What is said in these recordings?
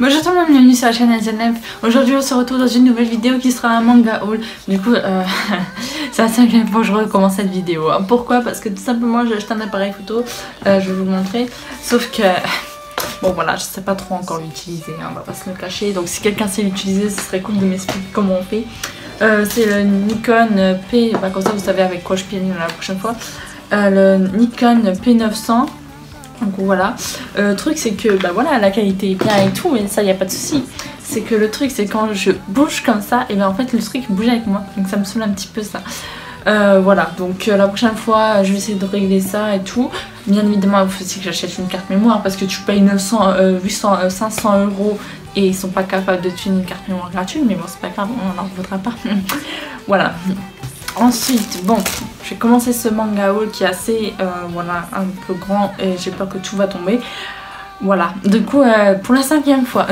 Bonjour tout le monde, bienvenue sur la chaîne SNF. Aujourd'hui on se retrouve dans une nouvelle vidéo qui sera un manga haul. Du coup c'est la 5e fois que je recommence cette vidéo. Pourquoi? Parce que tout simplement j'ai acheté un appareil photo, je vais vous le montrer. Sauf que bon voilà, je sais pas trop encore l'utiliser, on va pas se le cacher. Donc si quelqu'un sait l'utiliser, ce serait cool de m'expliquer comment on fait. C'est le Nikon P, comme ça vous savez avec quoi je pianine la prochaine fois. Le Nikon P900. Donc voilà, le truc c'est que voilà, la qualité est bien et tout, mais ça y a pas de souci. C'est que le truc c'est quand je bouge comme ça, et bien en fait le truc bouge avec moi, donc ça me saoule un petit peu ça. Voilà, donc la prochaine fois je vais essayer de régler ça et tout. Bien évidemment il faut aussi que j'achète une carte mémoire parce que tu payes 500 € et ils sont pas capables de te filer une carte mémoire gratuite, mais bon c'est pas grave, on n'en voudra pas. Voilà. Ensuite, bon, j'ai commencé ce manga haul qui est assez, voilà, un peu grand et j'ai peur que tout va tomber. Voilà, du coup, pour la 5e fois,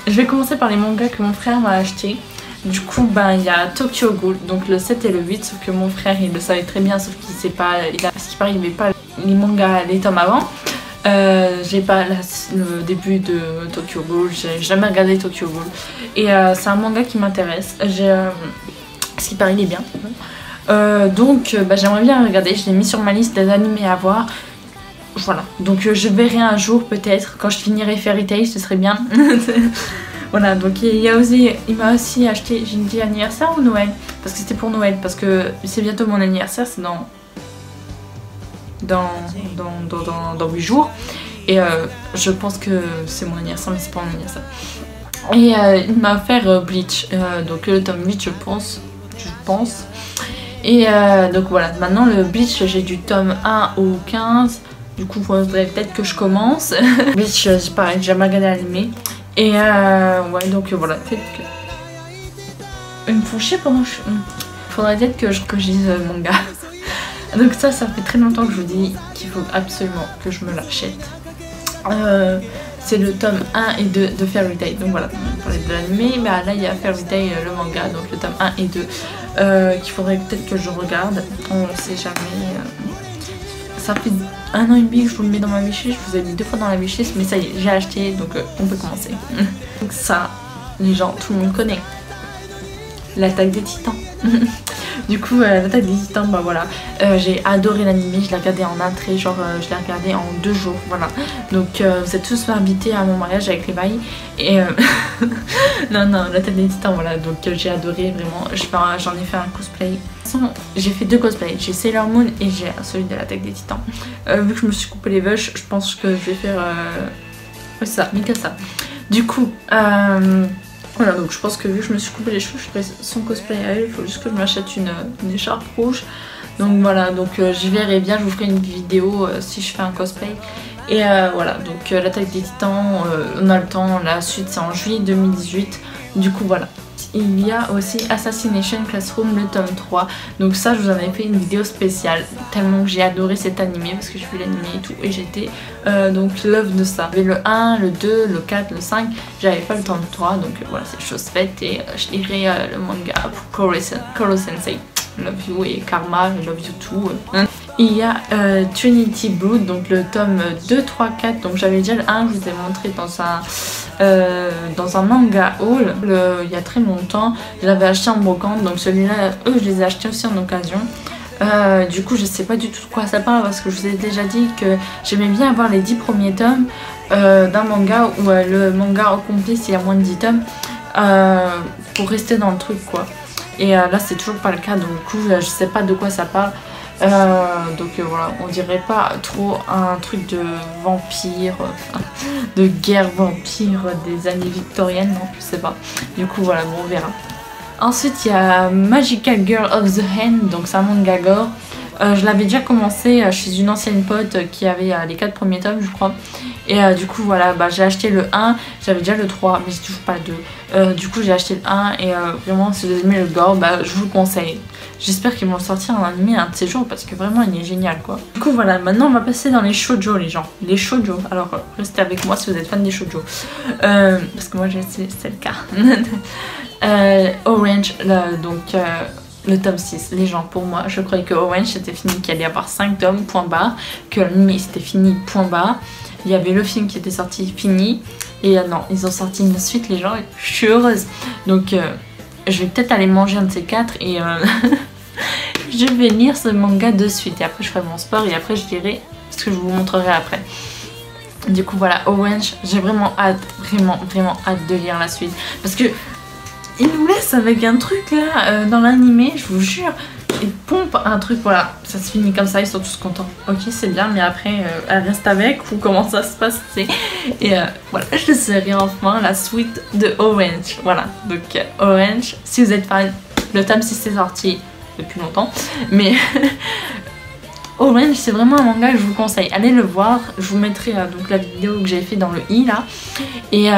je vais commencer par les mangas que mon frère m'a acheté. Du coup, il y a Tokyo Ghoul, donc le 7 et le 8, sauf que mon frère, il le savait très bien, sauf qu'il sait pas, parce qu'il paraît, il n'avait pas les mangas, les tomes avant. J'ai pas le début de Tokyo Ghoul, j'ai jamais regardé Tokyo Ghoul. Et c'est un manga qui m'intéresse. Parce qu'il paraît il est bien. Donc j'aimerais bien regarder, je l'ai mis sur ma liste des animés à voir. Voilà, donc je verrai un jour peut-être, quand je finirai Fairy Tail, ce serait bien. Voilà, donc il m'a aussi acheté, j'ai dit anniversaire ou Noël? Parce que c'était pour Noël, parce que c'est bientôt mon anniversaire, c'est dans 8 jours. Et je pense que c'est mon anniversaire, mais c'est pas mon anniversaire. Et il m'a offert Bleach, donc le tome 8 je pense. Et donc voilà, maintenant le Bleach, j'ai du tome 1 au 15. Du coup, il faudrait peut-être que je commence. Bleach, pareil, j'ai jamais regardé l'animé. Et ouais, donc voilà, peut-être que. Ils me font chier pendant que je. Faudrait peut-être que je lise le manga. Donc, ça fait très longtemps que je vous dis qu'il faut absolument que je me l'achète. C'est le tome 1 et 2 de Fairy Tail. Donc voilà, on parlait de l'animé, mais là il y a Fairy Tail, le manga, donc le tome 1 et 2 qu'il faudrait peut-être que je regarde. On ne sait jamais. Ça fait 1 an et demi que je vous le mets dans ma wishlist. Je vous ai mis 2 fois dans la wishlist, mais ça y est, j'ai acheté, donc on peut commencer. Donc ça, les gens, tout le monde connaît. L'Attaque des Titans. Du coup, l'Attaque des Titans, voilà. J'ai adoré l'anime, je l'ai regardé en un trait, genre je l'ai regardé en 2 jours, voilà. Donc vous êtes tous invités à mon mariage avec les bails. Et non, l'Attaque des Titans, voilà. Donc j'ai adoré vraiment. J'en ai fait un cosplay. J'ai fait 2 cosplays, j'ai Sailor Moon et j'ai celui de l'Attaque des Titans. Vu que je me suis coupé les bush, je pense que je vais faire ça, Mikasa. Du coup, voilà, donc je pense que vu que je me suis coupé les cheveux, je ferai son cosplay à elle. Il faut juste que je m'achète une écharpe rouge. Donc voilà, donc j'y verrai bien, je vous ferai une vidéo si je fais un cosplay. Et voilà, donc l'Attaque des Titans, on a le temps, la suite c'est en juillet 2018. Du coup voilà. Il y a aussi Assassination Classroom, le tome 3. Donc ça, je vous en avais fait une vidéo spéciale, tellement que j'ai adoré cet animé, parce que j'ai vu l'animé et tout, et j'étais donc love de ça. J'avais le 1, le 2, le 4, le 5, j'avais pas le tome 3, donc voilà, c'est chose faite, et je lirai le manga pour Koro Sensei. Love you et Karma, love you too. Il y a Trinity Blood, donc le tome 2, 3, 4. Donc j'avais déjà le 1, je vous ai montré dans un manga haul il y a très longtemps. Je l'avais acheté en brocante, donc celui-là, je les ai achetés aussi en occasion. Du coup, je sais pas du tout de quoi ça parle parce que je vous ai déjà dit que j'aimais bien avoir les 10 premiers tomes d'un manga où le manga au complet, s'il y a moins de 10 tomes, pour rester dans le truc quoi. Et là c'est toujours pas le cas, donc du coup je sais pas de quoi ça parle. Donc voilà, on dirait pas trop un truc de vampire, de guerre vampire des années victoriennes, non je sais pas. Du coup voilà, bon, on verra. Ensuite il y a Magical Girl of the Hand, donc c'est un manga gore. Je l'avais déjà commencé chez une ancienne pote qui avait les 4 premiers tomes je crois. Et du coup voilà, j'ai acheté le 1, j'avais déjà le 3 mais j'ai toujours pas le 2. Du coup j'ai acheté le 1 et vraiment si vous aimez le gore, je vous le conseille. J'espère qu'ils vont sortir un animé un de ces jours parce que vraiment il est génial quoi. Du coup voilà, maintenant on va passer dans les shoujo les gens. Les shoujo, alors restez avec moi si vous êtes fan des shoujo. Parce que moi c'est le cas. Orange, donc le tome 6, les gens, pour moi, je croyais que Orange c'était fini, qu'il allait y avoir 5 tomes, point barre, que l'anime c'était fini, point barre. Il y avait le film qui était sorti, fini. Et non, ils ont sorti une suite, les gens, je suis heureuse. Donc je vais peut-être aller manger un de ces quatre et je vais lire ce manga de suite. Et après je ferai mon sport et après je dirai ce que je vous montrerai après. Du coup voilà, Orange, j'ai vraiment hâte, vraiment hâte de lire la suite. Parce que il nous laisse avec un truc là dans l'animé, je vous jure. Il pompe un truc, voilà, ça se finit comme ça, ils sont tous contents. Ok, c'est bien, mais après, elle reste avec ou comment ça se passe, tu sais. Et voilà, je serai enfin la suite de Orange. Voilà, donc Orange, si vous êtes fan, le tome 6 est sorti depuis longtemps, mais Orange, c'est vraiment un manga que je vous conseille. Allez le voir, je vous mettrai donc la vidéo que j'avais fait dans le i là. Et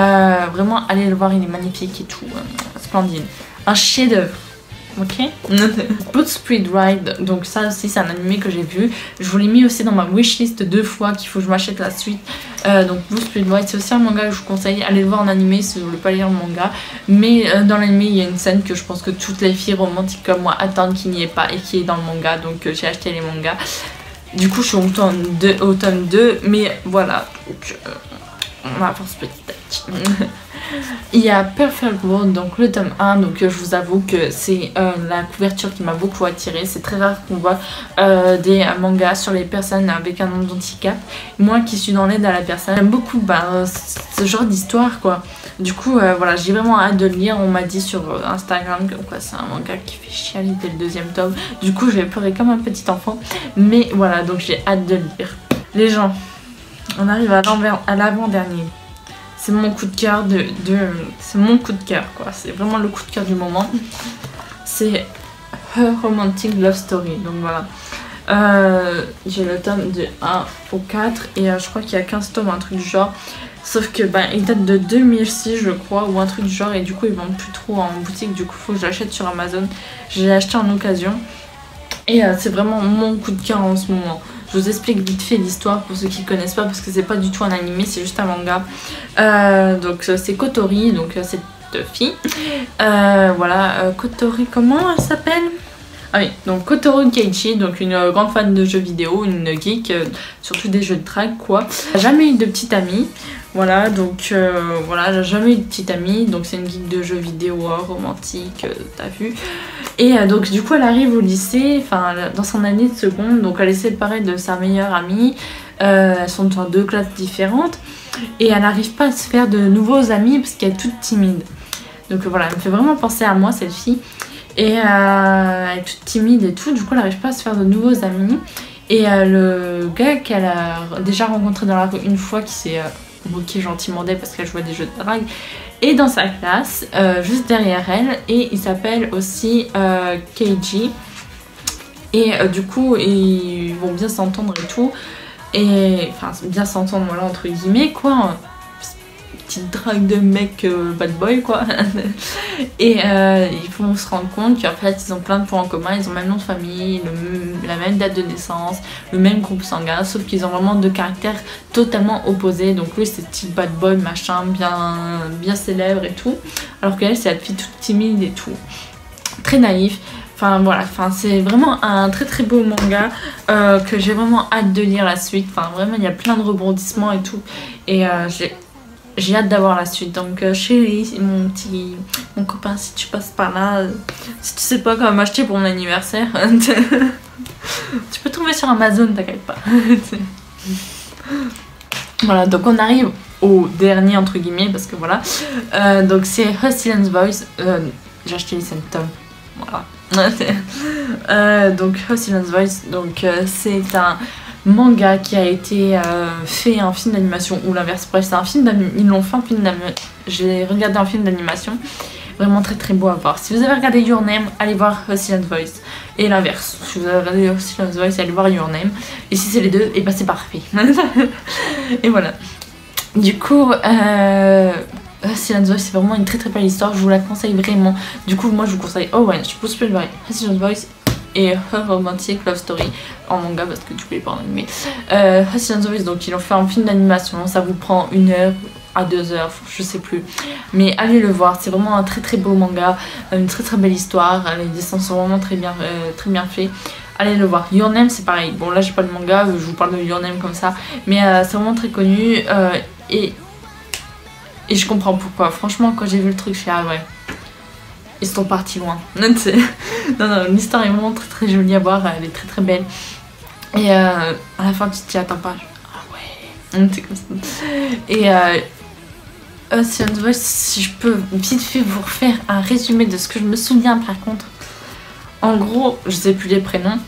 vraiment, allez le voir, il est magnifique et tout, splendide. Un chef-d'œuvre. Ok. Boot Speed Ride, donc ça aussi c'est un animé que j'ai vu. Je vous l'ai mis aussi dans ma wishlist 2 fois qu'il faut que je m'achète la suite. Donc Boot Speed Ride, c'est aussi un manga que je vous conseille. Allez le voir en animé si vous voulez pas lire le manga. Mais dans l'animé il y a une scène que je pense que toutes les filles romantiques comme moi attendent qu'il n'y ait pas et qui est dans le manga. Donc j'ai acheté les mangas. Du coup je suis au tome 2, mais voilà. Donc on avance petit à petit. Il y a Perfect World, donc le tome 1, donc je vous avoue que c'est la couverture qui m'a beaucoup attirée. C'est très rare qu'on voit des mangas sur les personnes avec un handicap. Moi qui suis dans l'aide à la personne, j'aime beaucoup ce genre d'histoire quoi. Du coup voilà, j'ai vraiment hâte de le lire. On m'a dit sur Instagram que c'est un manga qui fait chialer dès le 2e tome. Du coup je vais pleurer comme un petit enfant. Mais voilà, donc j'ai hâte de le lire. Les gens, on arrive à l'avant-dernier. C'est mon coup de cœur c'est mon coup de cœur quoi, c'est vraiment le coup de cœur du moment. C'est Her Romantic Love Story, donc voilà. J'ai le tome de 1 au 4 et je crois qu'il y a 15 tomes, un truc du genre. Sauf que il date de 2006 je crois, ou un truc du genre, et du coup ils vendent plus trop en boutique, du coup faut que je l'achète sur Amazon. Je l'ai acheté en occasion. Et c'est vraiment mon coup de cœur en ce moment. Je vous explique vite fait l'histoire pour ceux qui ne connaissent pas, parce que c'est pas du tout un animé, c'est juste un manga. Donc c'est Kotori, donc cette fille. Voilà, Kotori, comment elle s'appelle? Ah oui, donc Kotori Keiichi, donc une grande fan de jeux vidéo, une geek, surtout des jeux de drague quoi. Elle n'a jamais eu de petite amie. Voilà, donc voilà, elle n'a jamais eu de petite amie, donc c'est une geek de jeux vidéo romantique, t'as vu. Et donc du coup elle arrive au lycée, enfin dans son année de seconde, donc elle est séparée de sa meilleure amie. Elles sont dans 2 classes différentes et elle n'arrive pas à se faire de nouveaux amis parce qu'elle est toute timide. Donc voilà, elle me fait vraiment penser à moi cette fille. Et elle est toute timide et tout, du coup elle n'arrive pas à se faire de nouveaux amis. Et le gars qu'elle a déjà rencontré dans la rue une fois, qui s'est moqué gentiment d'elle parce qu'elle jouait des jeux de drague, est dans sa classe, juste derrière elle, et il s'appelle aussi Keiji. Et du coup ils vont bien s'entendre et tout, et enfin bien s'entendre voilà entre guillemets quoi, petite drague de mec bad boy quoi. Et ils vont se rendre compte qu'en fait ils ont plein de points en commun, ils ont le même nom de famille, la même date de naissance, le même groupe sanguin, sauf qu'ils ont vraiment 2 caractères totalement opposés. Donc lui c'est type bad boy machin, bien célèbre et tout, alors qu'elle c'est la fille toute timide et tout, très naïf. Enfin voilà, c'est vraiment un très beau manga que j'ai vraiment hâte de lire la suite. Enfin vraiment il y a plein de rebondissements et tout, et j'ai hâte d'avoir la suite. Donc chérie, mon copain, si tu passes par là, si tu sais pas quoi m'acheter pour mon anniversaire, tu peux trouver sur Amazon, t'inquiète pas. Voilà, donc on arrive au dernier entre guillemets, parce que voilà, donc c'est Her Silence Voice. J'ai acheté les 5 tomes, voilà. Donc Her Silence Voice, donc c'est un manga qui a été fait un film d'animation, ou l'inverse, bref c'est un film d'animation, ils l'ont fait un film d'animation, j'ai regardé un film d'animation, vraiment très beau à voir. Si vous avez regardé Your Name, allez voir Her Silent Voice, et l'inverse, si vous avez regardé Her Silent Voice, allez voir Your Name, et si c'est les deux, et bah c'est parfait. Et voilà, du coup Silent Voice c'est vraiment une très belle histoire, je vous la conseille vraiment. Du coup moi je vous conseille Orange, Boot Speed Ride, Silent Voice et Her Romantic Love Story en manga, parce que du coup il est pas en animé. Silent Voice, donc ils ont fait un film d'animation, ça vous prend 1 heure à 2 heures, je sais plus, mais allez le voir, c'est vraiment un très beau manga, une très belle histoire, les dessins sont vraiment très bien faits. Allez le voir. Your Name c'est pareil, bon là j'ai pas le manga, je vous parle de Your Name comme ça, mais c'est vraiment très connu, et Et je comprends pourquoi. Franchement, quand j'ai vu le truc, je suis ah ouais, ils sont partis loin. Non, non, l'histoire est vraiment très très jolie à voir, elle est très très belle. Et à la fin, tu t'y attends pas. Ah ouais, c'est comme ça. Et si je peux vite fait vous refaire un résumé de ce que je me souviens par contre. En gros, je sais plus les prénoms.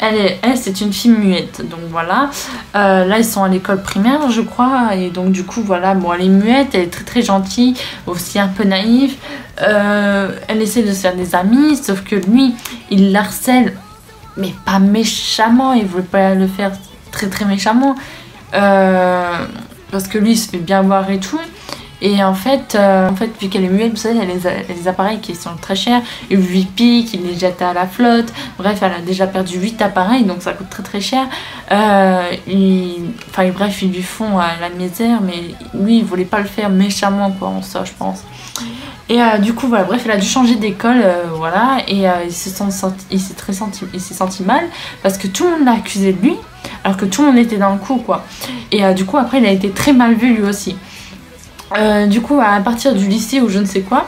Elle c'est une fille muette, donc voilà. Là, ils sont à l'école primaire, je crois, et donc du coup, voilà, bon, elle est muette, elle est très très gentille, aussi un peu naïve. Elle essaie de se faire des amis, sauf que lui, il l'harcèle, mais pas méchamment, il veut pas le faire très très méchamment, parce que lui, il se fait bien voir et tout. Et en fait, vu qu'elle est muette, vous savez, elle a les appareils qui sont très chers. Il lui pique, il les jette à la flotte. Bref, elle a déjà perdu 8 appareils, donc ça coûte très très cher. Bref, ils lui font la misère, mais lui, il voulait pas le faire méchamment, quoi, en ça, je pense. Et du coup, voilà, bref, elle a dû changer d'école, voilà, et il s'est senti mal, parce que tout le monde l'a accusé de lui, alors que tout le monde était dans le coup, quoi. Et du coup, après, il a été très mal vu, lui aussi. Du coup, à partir du lycée ou je ne sais quoi,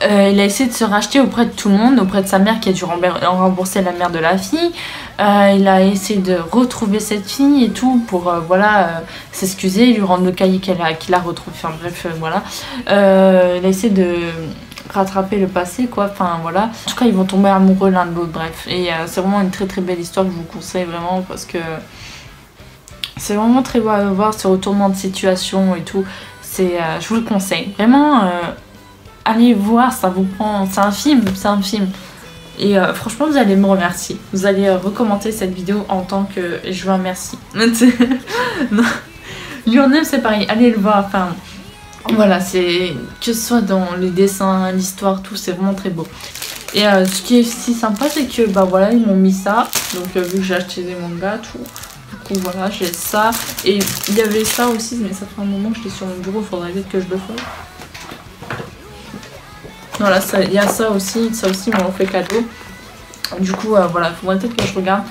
il a essayé de se racheter auprès de tout le monde, auprès de sa mère qui a dû rembourser la mère de la fille. Il a essayé de retrouver cette fille et tout pour s'excuser, lui rendre le cahier qu'il a retrouvé. Enfin bref, voilà. Il a essayé de rattraper le passé, quoi. Enfin voilà. En tout cas, ils vont tomber amoureux l'un de l'autre, bref. Et c'est vraiment une très très belle histoire que je vous conseille vraiment parce que c'est vraiment très beau à voir ce retournement de situation et tout. Je vous le conseille. Vraiment, allez voir, ça vous prend... C'est un film. Et franchement, vous allez me remercier. Vous allez recommander cette vidéo en tant que je vous remercie. Lionel, c'est pareil. Allez le voir. Enfin, voilà, c'est... Que ce soit dans les dessins, l'histoire, tout, c'est vraiment très beau. Et ce qui est si sympa, c'est que, bah voilà, ils m'ont mis ça. Donc, vu que j'ai acheté des mangas, tout... Du coup voilà, j'ai ça. Et il y avait ça aussi, mais ça fait un moment que j'étais sur mon bureau, il faudrait vite que je le fasse. Voilà, il y a ça aussi ils m'ont fait cadeau. Du coup voilà, il faudrait peut-être que je regarde.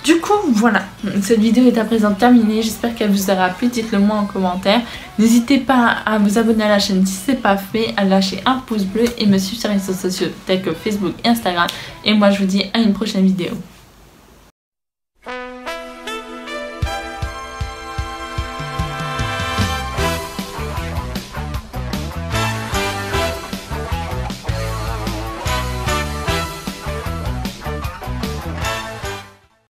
Du coup voilà, cette vidéo est à présent terminée, j'espère qu'elle vous aura plu, dites-le moi en commentaire. N'hésitez pas à vous abonner à la chaîne si ce n'est pas fait, à lâcher un pouce bleu et me suivre sur les réseaux sociaux tels que Facebook et Instagram. Et moi je vous dis à une prochaine vidéo.